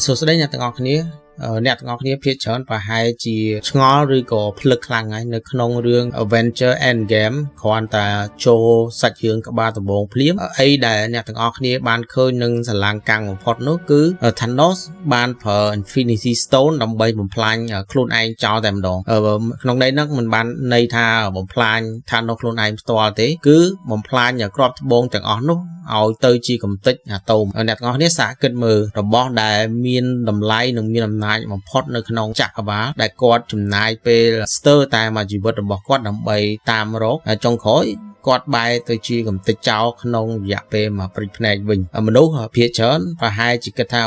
សួស្តីអ្នកទាំងអស់គ្នាអ្នកទាំងអស់គ្នាភាគច្រើនប្រហែលជាឆ្ងល់ឬក៏ភ្លឹកខ្លាំងហើយនៅក្នុងរឿង Avenger Endgame គ្រាន់តែចូលសាច់រឿងក្បាលដំបូងភ្លាមអីដែលអ្នកទាំងអស់គ្នាបានឃើញនឹងសលាំងកាំងបំផុតនោះគឺ Thanos បានប្រើ Infinity Stone ដើម្បីបំផ្លាញខ្លួនឯងចោលតែម្ដងក្នុងន័យហ្នឹងមិនបានន័យថាបំផ្លាញ Thanos ខ្លួនឯងផ្ទាល់ទេគឺបំផ្លាញគ្រាប់ត្បូងទាំងអស់នោះឲ្យទៅជាកំទេចអាតូមអ្នកទាំងអស់គ្នាសាកគិតមើលរបស់ដែលមានតម្លៃនិងមានអំណាចបំផុតនៅក្នុងចក្រវាលដែលគាត់ចំណាយពេលស្ទើរតែមួយជីវិតរបស់គាត់ដើម្បីតាមរកចុងក្រោយគាត់បែរទៅជាកំទេចចោលក្នុងរយៈពេលមួយព្រិចភ្នែកវិញមនុស្សភាគច្រើនប្រហែលជាគិតថា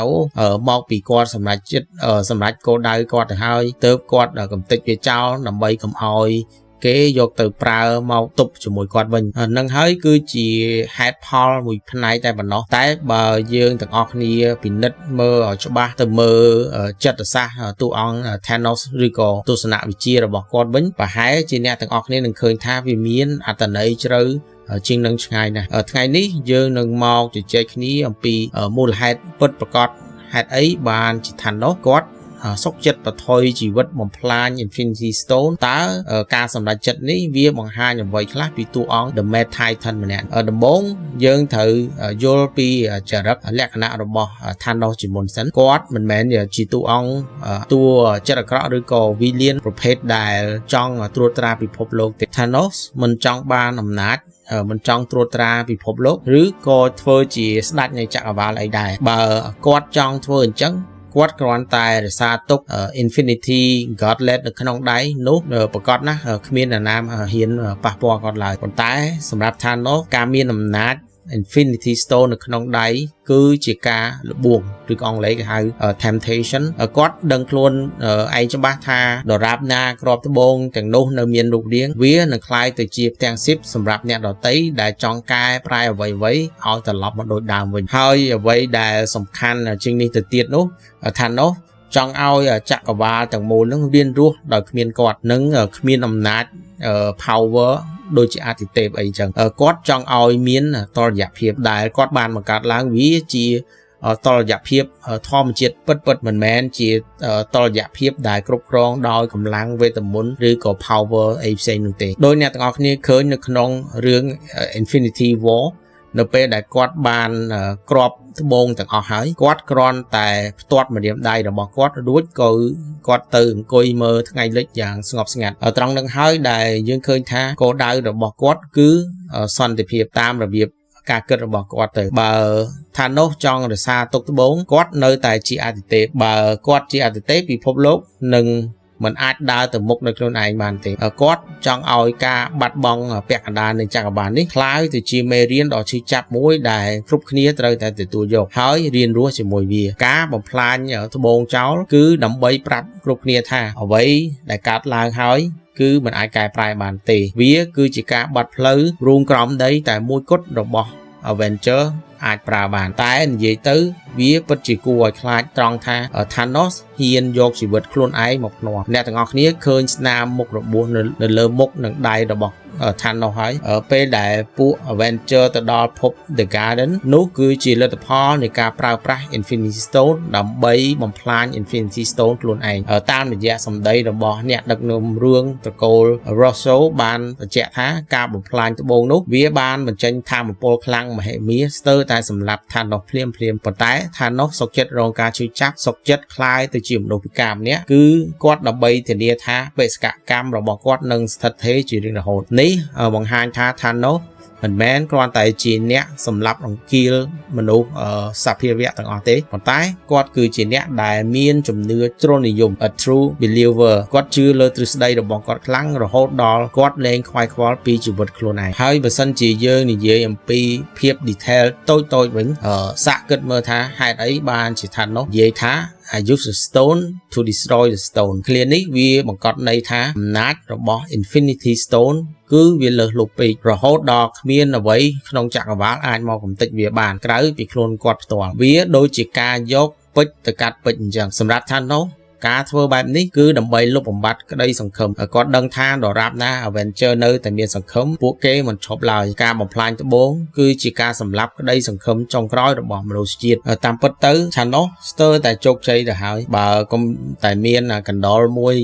មកពីគាត់សម្រេចចិត្តសម្រេចគោលដៅគាត់ទៅហើយទើបគាត់កំទេចវាចោលដើម្បីកុំឲ្យគេយកទៅប្រើមកទប់ជាមួយគាត់វិញនឹងហើយគឺជាហេតុផលមួយផ្នែកតែប៉ុណ្ណោះតែបើយើងទាំងអស់គ្នាពិនិត្យមើលឲ្យច្បាស់ទៅមើលចិត្តសាស្ត្រតួអង្គ Thanos ឬក៏ទស្សនវិជ្ជារបស់គាត់វិញប្រហែលជាអ្នកទាំងអស់គ្នានឹងឃើញថាវាមានអត្ថន័យជ្រៅជាងនឹងឆ្ងាយណាស់ថ្ងៃនេះយើងនឹងមកជជែកគ្នាអំពីមូលហេតុពិតប្រាកដហេតុអីបានជា Thanos គាត់សុខចិត្តបន្ថយជីវិតបំផ្លាញ Infinity Stone តើការសម្រេចចិត្តនេះវាបង្ហាញអ្វីខ្លះពីតួអង្គ The Mad Titan ម្នាក់ដំបូងយើងត្រូវយល់ពីចរិតលក្ខណៈរបស់ Thanos ជាមុនសិនគាត់មិនមែនជាតួអង្គតួចិត្តអាក្រក់ឬក៏ villain ប្រភេទដែលចង់ត្រួតត្រាពិភពលោកទេ Thanos មិនចង់បានអំណាចមិនចង់ត្រួតត្រាពិភពលោកឬក៏ធ្វើជាស្ដេចនៃចក្រវាលអីដែរបើគាត់ចង់ធ្វើអញ្ចឹងគាត់គ្រាន់តែរក្សាទុក Infinity Gauntlet នៅក្នុងដៃនោះប្រកាសណាស់គ្មាននរណាហ៊ានប៉ះពាល់គាត់ឡើយប៉ុន្តែសម្រាប់ Thanos ការមានអំណាច Infinity Stone នៅក្នុងដៃគឺជាការលបួងឬក៏អង់គ្លេសគេហៅ temptation គាត់ដឹងខ្លួនឯងច្បាស់ថាដរាបណាក្របត្បូងទាំងនោះនៅមានរូបរាងវានឹងคล้ายទៅជាផ្ទាំងស៊ីបសម្រាប់អ្នកដទៃដែលចង់កែប្រែអ្វីៗឲ្យត្រឡប់មកដូចដើមវិញហើយអ្វីដែលសំខាន់ជាងនេះទៅទៀតនោះ Thanos ចង់ឲ្យចក្រវាលទាំងមូលនឹងរៀនរស់ដោយគ្មានគាត់និងគ្មានអំណាច power ដូចជាអាទិទេពអីចឹងគាត់ចង់ឲ្យមានតលយៈភាពដែលគាត់បានបង្កើតឡើងវាជាតលយៈភាពធម្មជាតិពិតមិនមែនជាតលយៈភាពដែលគ្រប់គ្រងដោយកម្លាំងវេទមន្តឬក៏ power អីផ្សេងនោះទេដោយអ្នកទាំងអស់គ្នាឃើញនៅក្នុងរឿង Infinity War នៅពេលដែលគាត់បានគ្រាប់ត្បូងទាំងអស់ហើយគាត់គ្រាន់តែផ្ទាត់ម្រាមដៃរបស់គាត់រួចក៏គាត់ទៅអង្គុយមើលថ្ងៃលិចយ៉ាងស្ងប់ស្ងាត់ត្រង់នឹងហើយដែលយើងឃើញថាគោលដៅរបស់គាត់គឺសន្តិភាពតាមរបៀបការគិតរបស់គាត់ទៅបើ Thanos ចង់រក្សាទុកត្បូងគាត់នៅតែជាអាទិទេពបើគាត់ជាអាទិទេពពិភពលោកនឹងមិនអាចដើរទៅមុខនៅខ្លួនឯងបានទេគាត់ចង់ឲ្យការបាត់បង់ពាក់កណ្ដាលនៃចក្រវាលនេះคล้ายទៅជាមេរៀនដ៏ឈឺចាប់មួយដែលគ្រប់គ្នាត្រូវតែទទួលយកហើយរៀនរស់ជាមួយវាការបំផ្លាញត្បូងចោលគឺដើម្បីប្រាប់គ្រប់គ្នាថាអ្វីដែលកើតឡើងហើយគឺមិនអាចកែប្រែបានទេវាគឺជាការបាត់ផ្លូវរូងក្រំដីតែមួយគត់របស់ Avenger អាចប្រើបានតែនិយាយទៅវាពិតជាគួរឲ្យខ្លាចត្រង់ថា Thanos ហ៊ានយកជីវិតខ្លួនឯងមកភ្នាល់អ្នកទាំងអស់គ្នាឃើញស្នាមមុខរបួសនៅលើមុខនិងដៃរបស់ Thanos ហើយពេលដែលពួក Avenger ទៅដល់ភព The Garden នោះគឺជាលទ្ធផលនៃការប្រើប្រាស់ Infinity Stone ដើម្បីបំផ្លាញ Infinity Stone ខ្លួនឯងតាមរយៈសម្ដីរបស់អ្នកដឹកនាំរឿងត្រកូល Russo បានបញ្ជាក់ថាការបំផ្លាញត្បូងនោះវាបានបញ្ចេញថាមពលខ្លាំងមហិមាស្ទើរតែសម្លាប់ Thanos ភ្លាមប៉ុន្តែ Thanos សុខចិត្តរងការឈឺចាប់សុខចិត្តคล้ายទៅជាមនុស្សពិការម្នាក់គឺគាត់ដើម្បីធានាថាបេសកកម្មរបស់គាត់នឹងស្ថិតស្ថេរជារៀងរហូតនេះបង្ហាញថា Thanos មិនមែនគ្រាន់តែជាអ្នកសម្លាប់រង្គាលមនុស្សសភាវៈទាំងអស់ទេប៉ុន្តែគាត់គឺជាអ្នកដែលមានជំនឿជ្រុលនិយម a true believer គាត់ជឿលើទ្រឹស្ដីរបស់គាត់ខ្លាំងរហូតដល់គាត់លែងខ្វាយខ្វល់ពីជីវិតខ្លួនឯងហើយបើសិនជាយើងនិយាយអំពីភាព detail តូចវិញសាកគិតមើលថាហេតុអីបានជា Thanos និយាយថា I use the stone to destroy the stone ឃ្លានេះវាបង្កត់ន័យថាអំណាចរបស់ Infinity Stone គឺវាលើសលប់ពេករហូតដល់គ្មានអ្វីក្នុងចក្រវាលអាចមកកំទេចវាបានក្រៅពីខ្លួនគាត់ផ្ទាល់វាដូចជាការយកពេជ្រទៅកាត់ពេជ្រអញ្ចឹងសម្រាប់ Thanos ការធ្វើបែបនេះគឺដើម្បីលុបបំបាត់ក្តីសង្ឃឹមគាត់ដឹងថាដរាបណា Avenger នៅតែមានសង្ឃឹមពួកគេមិនឈប់ឡើយការបំផ្លាញត្បូងគឺជាការសម្លាប់ក្តីសង្ឃឹមចុងក្រោយរបស់មនុស្សជាតិតាមពិតទៅ Thanos ស្ទើរតែជោគជ័យទៅហើយបើគុំតែមានកណ្ដុរមួយ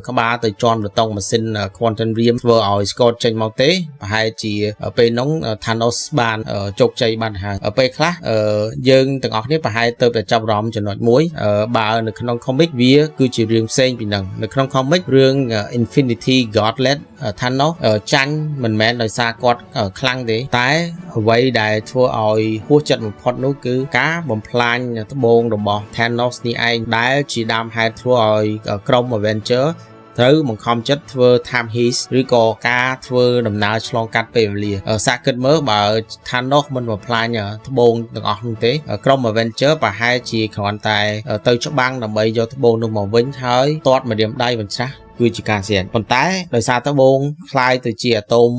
ក្បាលទៅជាន់បតុងម៉ាស៊ីន Quantum Realm ធ្វើឲ្យ Scott ចេញមកទេប្រហែលជាពេលនោះ Thanos បានជោគជ័យបានហើយពេលខ្លះយើងទាំងអស់គ្នាប្រហែលទៅតែចាប់អារម្មណ៍ចំណុចមួយបើនៅក្នុង comic វាគឺជារឿងផ្សេងពីហ្នឹងនៅក្នុង comic រឿង Infinity Gauntlet Thanos ចាញ់មិនមែនដោយសារគាត់ខ្លាំងទេតែអ្វីដែលធ្វើឲ្យហួសចិត្តបំផុតនោះគឺការបំផ្លាញត្បូងរបស់ Thanos នេះឯងដែលជាដើមហេតុធ្វើឲ្យក្រុម Avenger ត្រូវបង្ខំចិត្តធ្វើ time heist ឬក៏ការធ្វើដំណើរឆ្លងកាត់ពេលវេលាសាកគិតមើលបើ Thanos មិនបំផ្លាញត្បូងទាំងអស់នោះទេក្រុម Avenger ប្រហែលជាគ្រាន់តែទៅច្បាំងដើម្បីយកត្បូងនោះមកវិញហើយទាត់ម្រាមដៃបញ្ច្រាស់គឺជាការស្រាញប៉ុន្តែដោយសារត្បូងคล้ายទៅជាអាតូម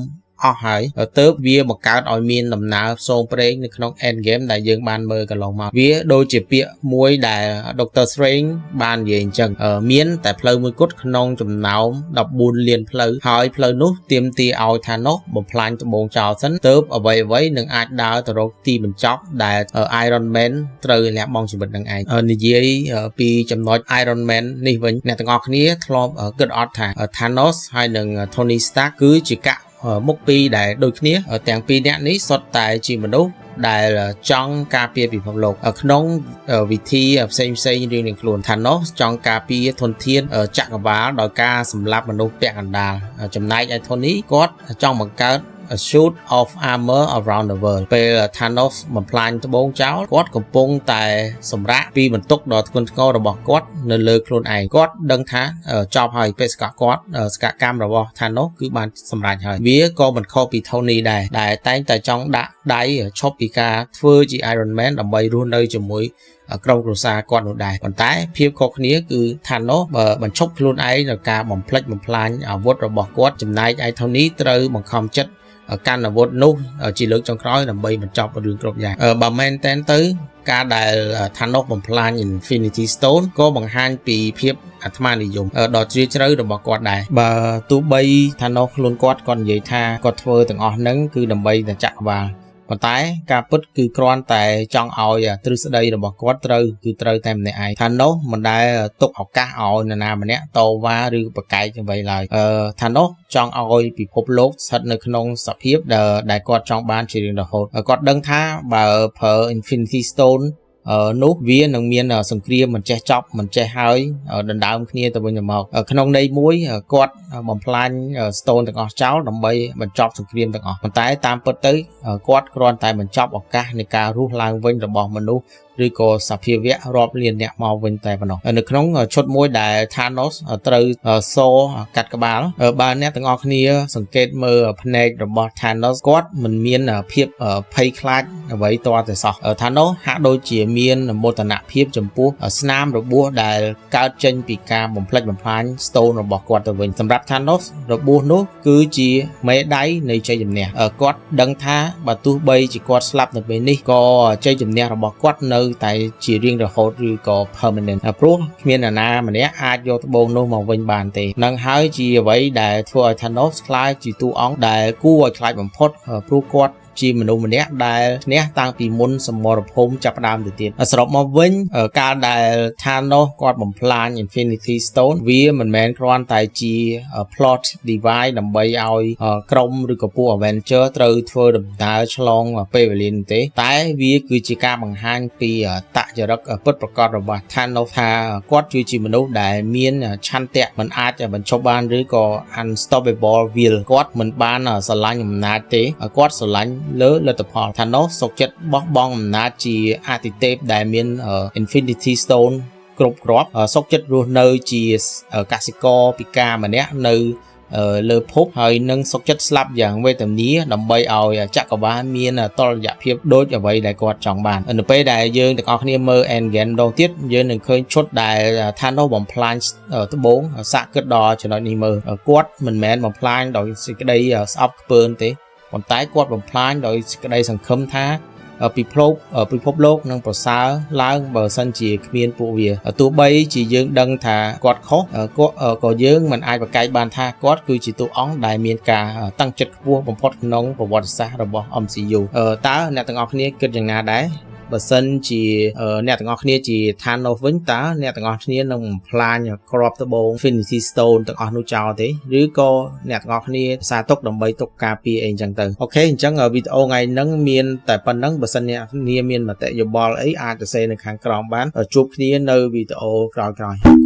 អស់ហើយទើបវាបង្កើតឲ្យមានដំណើរផ្សងព្រេងនៅក្នុង Endgame ដែលយើងបានមើលកន្លងមកវាដូចជាពាក្យមួយដែល Doctor Strange បាននិយាយអញ្ចឹងមានតែផ្លូវមួយគត់ក្នុងចំណោម14លានផ្លូវហើយផ្លូវនោះទាមទារឲ្យ Thanos បំផ្លាញត្បូងចោលសិនទើបអ្វីនឹងអាចដើរទៅរកទីបញ្ចប់ដែល Iron Man ត្រូវលះបង់ជីវិតនឹងឯងនិយាយពីចំណុច Iron Man នេះវិញអ្នកទាំងអស់គ្នាធ្លាប់គិតអត់ថា Thanos ហើយនិង Tony Stark គឺជាកាក់មុខពីរដែលដូចគ្នាទាំងពីរនាក់នេះសុទ្ធតែជាមនុស្សដែលចង់ការពារពិភពលោកក្នុងវិធីផ្សេងរៀងៗខ្លួន Thanos ចង់ការពារធនធានចក្រវាឡដោយការសម្លាប់មនុស្សពាក់កណ្ដាលចំណែកឯ Tony គាត់ចង់បង្កើតa suit of armor around the world ពេល Thanos បំផ្លាញត្បូងចោលគាត់កំពុងតែសម្រាកពីបន្ទុកដ៏ធ្ងន់ធ្ងររបស់គាត់នៅលើខ្លួនឯងគាត់ដឹងថាចប់ហើយបេសកគាត់សកកម្មរបស់ Thanos គឺបានសម្រេចហើយវាក៏មិនខុសពី Tony ដែរដែលតែងតែចង់ដាក់ដៃឈប់ពីការធ្វើជា Iron Man ដើម្បីរស់នៅជាមួយក្រុមគ្រួសារគាត់នោះដែរប៉ុន្តែភាពខុសគ្នាគឺ Thanos បញ្ឈប់ខ្លួនឯងដោយការបំផ្លិចបំផ្លាញអាវុធរបស់គាត់ចំណែកឯ Tony ត្រូវបង្ខំចិត្តកាន់អាវុធនោះជាលើកចុងក្រោយដើម្បីបញ្ចប់រឿងគ្រប់យ៉ាងបើមែនតែនទៅការដែល Thanos បំផ្លាញ Infinity Stone ក៏បង្ហាញពីភាពអាត្មានិយមដ៏ជ្រាលជ្រៅរបស់គាត់ដែរបើទោះបី Thanos ខ្លួនគាត់និយាយថាគាត់ធ្វើទាំងអស់ហ្នឹងគឺដើម្បីតែចក្រវាឡប៉ុន្តែការពិតគឺគ្រាន់តែចង់ឲ្យទ្រឹស្ដីរបស់គាត់ត្រូវតែម្នាក់ឯងThanosមិនដែលទុកឱកាសឲ្យនរណាម្នាក់តវ៉ាឬប្រកែកអ្វីឡើយThanosចង់ឲ្យពិភពលោកស្ថិតនៅក្នុងសភាពដែលគាត់ចង់បានជារៀងរហូតគាត់ដឹងថាបើប្រើ Infinity Stone នោះវានឹងមានសង្គ្រាមមិនចេះចប់មិនចេះហើយដណ្ដើមគ្នាទៅវិញទៅមកក្នុងន័យមួយគាត់បំផ្លាញ Stone ទាំងអស់ចោលដើម្បីបញ្ចប់សង្គ្រាមទាំងអស់ប៉ុន្តែតាមពិតទៅគាត់គ្រាន់តែបញ្ចប់ឱកាសនៃការរស់ឡើងវិញរបស់មនុស្សឬក៏សភាវៈរាប់លានអ្នកមកវិញតែប៉ុណ្ណោះនៅក្នុងឈុតមួយដែល Thanos ត្រូវកាត់ក្បាលបើអ្នកទាំងអស់គ្នាសង្កេតមើលភ្នែករបស់ Thanos គាត់មិនមានភាពភ័យខ្លាចអ្វីទាល់តែសោះ Thanos ហាក់ដូចជាមានមោទនភាពចំពោះស្នាមរបួសដែលកើតចេញពីការបំផ្លិចបំផ្លាញ Stone របស់គាត់ទៅវិញសម្រាប់ Thanos របួសនោះគឺជាមេដៃនៃជ័យជំនះគាត់ដឹងថាបើទោះបីជាគាត់ស្លាប់នៅពេលនេះក៏ជ័យជំនះរបស់គាត់នៅតែជារៀងរហូតឬក៏ permanent ព្រោះគ្មាននរណាម្នាក់អាចយកត្បូងនោះមកវិញបានទេនឹងហើយជាអ្វីដែលធ្វើឲ្យ Thanos ខ្លាចជាតួអង្គដែលគួរឲ្យខ្លាចបំផុតព្រោះគាត់ជាមនុស្សម្នាក់ដែលឈ្នះតាំងពីមុនសមរភូមិចាប់ផ្ដើមទៅទៀតសរុបមកវិញកាលដែល Thanos គាត់បំផ្លាញ Infinity Stone វាមិនមែនគ្រាន់តែជា plot device ដើម្បីឲ្យក្រុមឬក៏ពួក Avenger ត្រូវធ្វើដំណើរឆ្លងពេលវេលានោះទេតែវាគឺជាការបង្ហាញពីតចរិតពិតប្រាកដរបស់ Thanos ថាគាត់គឺជាមនុស្សដែលមានឆន្ទៈមិនអាចបញ្ឈប់បានឬក៏ unstoppable will គាត់មិនបានស្រឡាញ់អំណាចទេគាត់ស្រឡាញ់លើលទ្ធផល Thanos សុខចិត្តបោះបង់អំណាចជាអាទិទេពដែលមាន Infinity Stone គ្រប់គ្រាប់សុខចិត្តរស់នៅជាកសិករពិការម្នាក់នៅលើភពហើយនឹងសុខចិត្តស្លាប់យ៉ាងវេទនាដើម្បីឲ្យចក្រវាឡមានតុល្យភាពដូចអ្វីដែលគាត់ចង់បាននៅពេលដែលយើងទាំងអស់គ្នាមើល Endgame ដងទៀតយើងនឹងឃើញឈុតដែល Thanos បំផ្លាញត្បូងសាកគិតដល់ចំណុចនេះមើលគាត់មិនមែនបំផ្លាញដោយសេចក្តីស្អប់ខ្ពើមទេប៉ុន្តែគាត់បំផ្លាញដោយសេចក្តីសង្ឃឹមថា ពិភពលោកនឹងប្រសើរឡើងបើសិនជាគ្មានពួកវាទោះបីជាយើងដឹងថាគាត់ខុសក៏យើងមិនអាចប្រកែកបានថាគាត់គឺជាតួអង្គដែលមានការតាំងចិត្តខ្ពស់បំផុតក្នុងប្រវត្តិសាស្ត្ររបស់ MCU តើអ្នកទាំងអស់គ្នាគិតយ៉ាងណាដែរបើសិនជាអ្នកទាំងអស់គ្នាជា Thanos វិញតើអ្នកទាំងអស់គ្នានឹងបំផ្លាញគ្រាប់ត្បូង Infinity Stone ទាំងអស់នោះចោលទេឬក៏អ្នកទាំងអស់គ្នាសារទុកដើម្បីទុកការពារអីអញ្ចឹងទៅអូខេអញ្ចឹងវីដេអូថ្ងៃហ្នឹងមានតែប៉ុណ្្នឹងបើសិនអ្នកគ្នាមានមតិយោបល់អីអាចសរសេរនៅខាងក្រោមបានជួបគ្នានៅវីដេអូក្រោយៗ